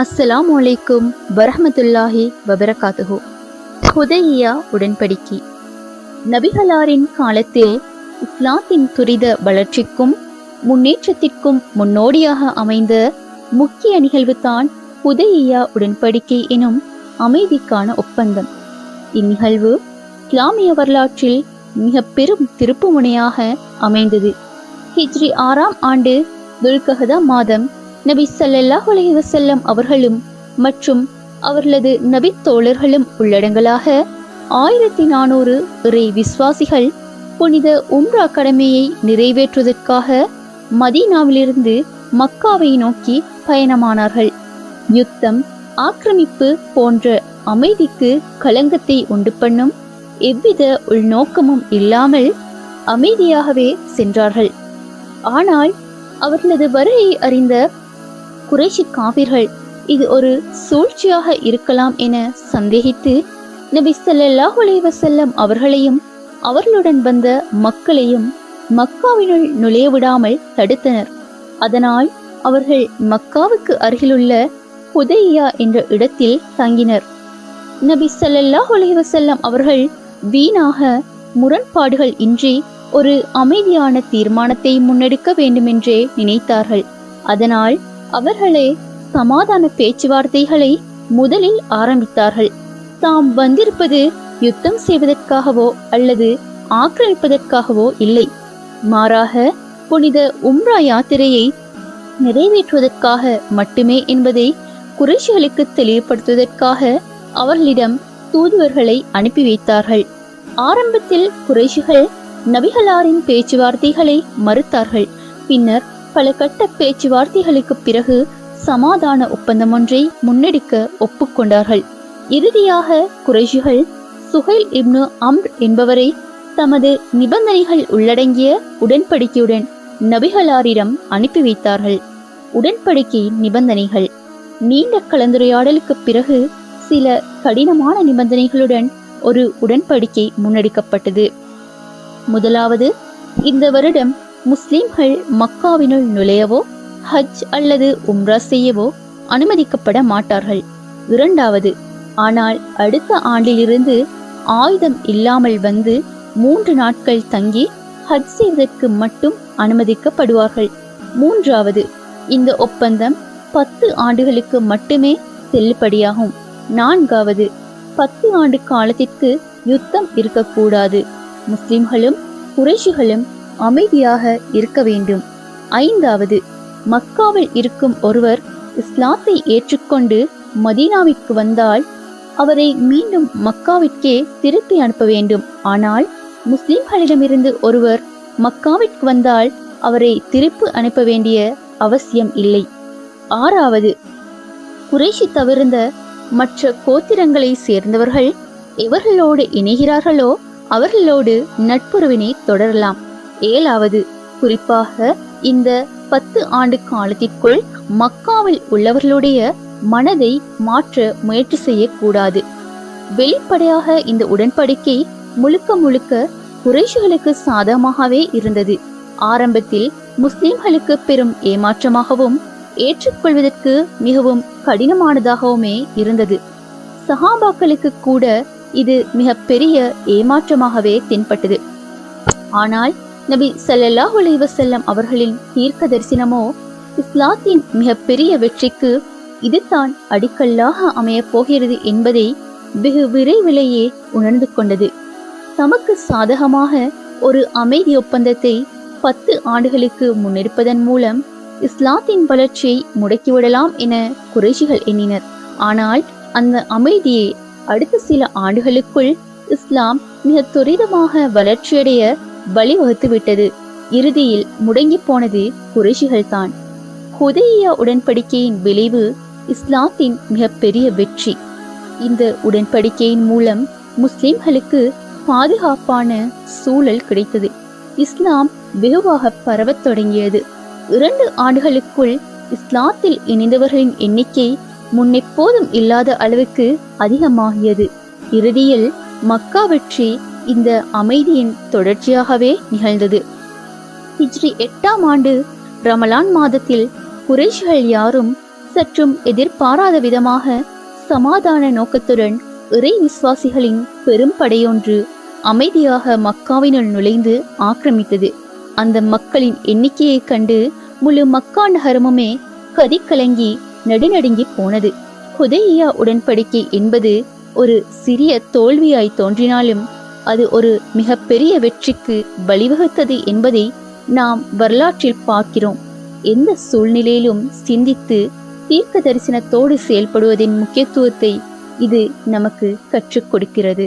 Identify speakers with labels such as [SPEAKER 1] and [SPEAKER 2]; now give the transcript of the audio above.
[SPEAKER 1] அஸ்ஸலாமு அலைக்கும் வரஹ்மத்துல்லாஹி வபரகாத்துஹு. ஹுதையா உடன்படிக்கை. நபிகளாரின் காலத்தில் இஸ்லாத்தின் துரித வளர்ச்சிக்கும் முன்னேற்றத்திற்கும் முன்னோடியாக அமைந்த முக்கிய நிகழ்வுதான் ஹுதையா உடன்படிக்கை எனும் அமைதிக்கான ஒப்பந்தம். இந்நிகழ்வு இஸ்லாமிய வரலாற்றில் மிக பெரும் திருப்பு முனையாக அமைந்தது. ஹிஜ்ரி 6ஆம் ஆண்டு துல்கஹதா மாதம் நபி ஸல்லல்லாஹு அலைஹி வஸல்லம் அவர்களும் மற்றும் அவர்களது நபி தோழர்களும் உள்ளடங்கலாக 1400 இறை விசுவாசிகள் புனித உம்ரா கடமையை நிறைவேற்றுவதற்காக மதீனாவிலிருந்து மக்காவை நோக்கி பயணமானார்கள். யுத்தம், ஆக்கிரமிப்பு போன்ற அமைதிக்கு களங்கத்தை உண்டு பண்ணும் எவ்வித உள்நோக்கமும் இல்லாமல் அமைதியாகவே சென்றார்கள். ஆனால் அவர்களது வருகையை அறிந்த குறைஷி காபிர்கள் இது ஒரு சூழ்ச்சியாக இருக்கலாம் என சந்தேகித்து நபி ஸல்லல்லாஹு அலைஹி வஸல்லம் அவர்களையும் அவர்களுடன் வந்த மக்களையும் மக்காவினுள் நுழைய விடாமல் தடுத்தனர். அதனால் அவர்கள் மக்காவுக்கு அருகிலுள்ள ஹுதையா என்ற இடத்தில் தங்கினர். நபி ஸல்லல்லாஹு அலைஹி வஸல்லம் அவர்கள் வீணாக முரண்பாடுகள் இன்றி ஒரு அமைதியான தீர்மானத்தை முன்னெடுக்க வேண்டுமென்றே நினைத்தார்கள். அதனால் அவர்களே சமாதான பேச்சுவார்த்தைகளை முதலில் ஆரம்பித்தார்கள். தாம் வந்திருப்பது யுத்தம் செய்வதற்காகவோ அல்லது ஆக்கிரமிப்பதற்காகவோ இல்லை, மாறாக புனித உம்ரா யாத்திரையை நிறைவேற்றுவதற்காக மட்டுமே என்பதை குறைஷிகளுக்கு தெளிவுபடுத்துவதற்காக அவர்களிடம் தூதுவர்களை அனுப்பி வைத்தார்கள். ஆரம்பத்தில் குறைஷிகள் நபிகளாரின் பேச்சுவார்த்தைகளை மறுத்தார்கள். பின்னர் பல கட்ட பேச்சுவார்த்தைகளுக்கு பிறகு சமாதான ஒப்பந்தம் ஒன்றை முன்னெடுக்க ஒப்புக்கொண்டார்கள். இறுதியாக குறைஷிகள் சுஹைல் இப்னு அம்ர் என்பவரை தமது நிபந்தனைகள் உள்ளடங்கிய உடன்படிக்கையுடன் நபிகளாரிடம் அனுப்பி வைத்தார்கள். உடன்படிக்கையின் நிபந்தனைகள். நீண்ட கலந்துரையாடலுக்கு பிறகு சில கடினமான நிபந்தனைகளுடன் ஒரு உடன்படிக்கை முன்னெடுக்கப்பட்டது. முதலாவது, இந்த வருடம் முஸ்லிம்கள் மக்காவினுள் நுழையவோ ஹஜ் அல்லது உம்ரா செய்யவோ அனுமதிக்கப்பட மாட்டார்கள். இரண்டாவது, ஆனால் அடுத்த ஆண்டிலிருந்து ஆயுதம் இல்லாமல் வந்து 3 நாட்கள் தங்கி ஹஜ் செய்வதற்கு மட்டும் அனுமதிக்கப்படுவார்கள். மூன்றாவது, இந்த ஒப்பந்தம் 10 ஆண்டுகளுக்கு மட்டுமே செல்லுபடியாகும். நான்காவது, 10 ஆண்டு காலத்திற்கு யுத்தம் இருக்கக்கூடாது. முஸ்லிம்களும் குறைஷிகளும் அமைதியாக இருக்க வேண்டும். ஐந்தாவது, மக்காவில் இருக்கும் ஒருவர் இஸ்லாத்தை ஏற்றுக்கொண்டு மதீனாவிற்கு வந்தால் அவரை மீண்டும் மக்காவிற்கே திருப்பி அனுப்ப வேண்டும். ஆனால் முஸ்லிம்களிடமிருந்து ஒருவர் மக்காவிற்கு வந்தால் அவரை திருப்பி அனுப்ப வேண்டிய அவசியம் இல்லை. ஆறாவது, குறைஷி தவிர்ந்த மற்ற கோத்திரங்களை சேர்ந்தவர்கள் எவர்களோடு இணைகிறார்களோ அவர்களோடு நட்புறவினை தொடரலாம். ஏழாவது, குறிப்பாக இந்த 10 ஆண்டு காலத்திற்குள் மக்காவில் உள்ளவர்களுடைய மனதை மாற்ற முயற்சி செய்யக்கூடாது. வெளிப்படையாக இந்த உடன்படிக்கை முழுக்க முழுக்க குறைஷிகளுக்கு சாதகமாகவே இருந்தது. ஆரம்பத்தில் முஸ்லிம்களுக்கு பெரும் ஏமாற்றமாகவும் ஏற்றுக்கொள்வதற்கு மிகவும் கடினமானதாகவுமே இருந்தது. சஹாபாக்களுக்கு கூட இது மிக பெரிய ஏமாற்றமாகவே தென்பட்டது. ஆனால் நபி ஸல்லல்லாஹு அலைஹி வஸல்லம் அவர்களின் தீர்க்க தரிசனமோ இஸ்லாத்தின் மிக பெரிய வெற்றிக்கு இதுதான் அடிக்கல்லாக அமையப் போகிறது என்பதை வெகு விரைவிலேயே உணர்ந்து கொண்டது. தமக்கு சாதகமாக ஒரு அமைதி ஒப்பந்தத்தை 10 ஆண்டுகளுக்கு முன்னெடுப்பதன் மூலம் இஸ்லாத்தின் வளர்ச்சியை முடக்கிவிடலாம் என குறைஷிகள் எண்ணினர். ஆனால் அந்த அமைதியை அடுத்த சில ஆண்டுகளுக்குள் இஸ்லாம் மிக துரிதமாக வளர்ச்சியடைய வழிவகுத்து விட்டது. இறுதியில் முடங்கி போனது குறைஷிகள் தான். ஹுதையா உடன்படிக்கையின் விளைவு இஸ்லாத்தின் மிக பெரிய வெற்றி. இந்த உடன்படிக்கையின் மூலம் முஸ்லிம்களுக்கு பாதுகாப்பான சூழல் கிடைத்தது. இஸ்லாம் வெகுவாக பரவத் தொடங்கியது. 2 ஆண்டுகளுக்குள் இஸ்லாத்தில் இணைந்தவர்களின் எண்ணிக்கை முன்னெப்போதும் இல்லாத அளவுக்கு அதிகமாகியது. இறுதியில் மக்கா வெற்றி இந்த அமைதியின் தொடர்ச்சியாகவே நிகழ்ந்தது. ஹிஜ்ரி 8ஆம் ஆண்டு ரமலான் மாதத்தில் குறைஷிகள் யாரும் சற்றும் எதிர்பாராத விதமாக சமாதான நோக்கத்துடன் இறை விசுவாசிகளின் பெரும் படையொன்று அமைதியாக மக்காவினுள் நுழைந்து ஆக்கிரமித்தது. அந்த மக்களின் எண்ணிக்கையை கண்டு முழு மக்கா நகரமுமே கதிகலங்கி நடுநடுங்கி போனது. ஹுதைபியா உடன்படிக்கை என்பது ஒரு சிறிய தோல்வியாய் தோன்றினாலும் அது ஒரு மிகப்பெரிய வெற்றிக்கு வழிவகுத்தது என்பதை நாம் வரலாற்றில் பார்க்கிறோம். எந்த சூழ்நிலையிலும் சிந்தித்து தீர்க்க தரிசனத்தோடு செயல்படுவதின் முக்கியத்துவத்தை இது நமக்கு கற்றுக் கொடுக்கிறது.